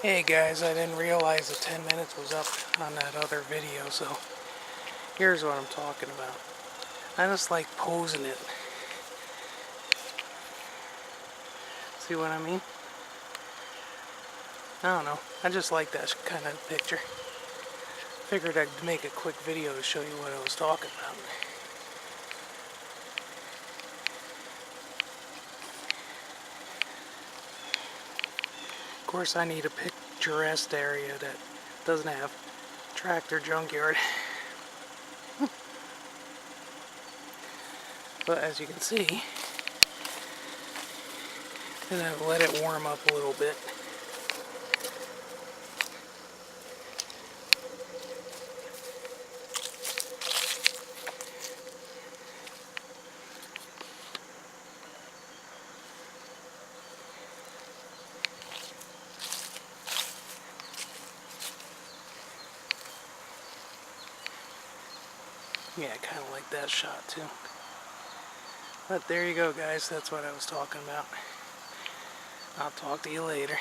Hey guys, I didn't realize the 10 minutes was up on that other video, so here's what I'm talking about. I just like posing it. See what I mean? I don't know. I just like that kind of picture. Figured I'd make a quick video to show you what I was talking about. Of course, I need a picturesque area that doesn't have tractor junkyard. But as you can see, and I've let it warm up a little bit. Yeah, I kind of like that shot too. But there you go, guys. That's what I was talking about. I'll talk to you later.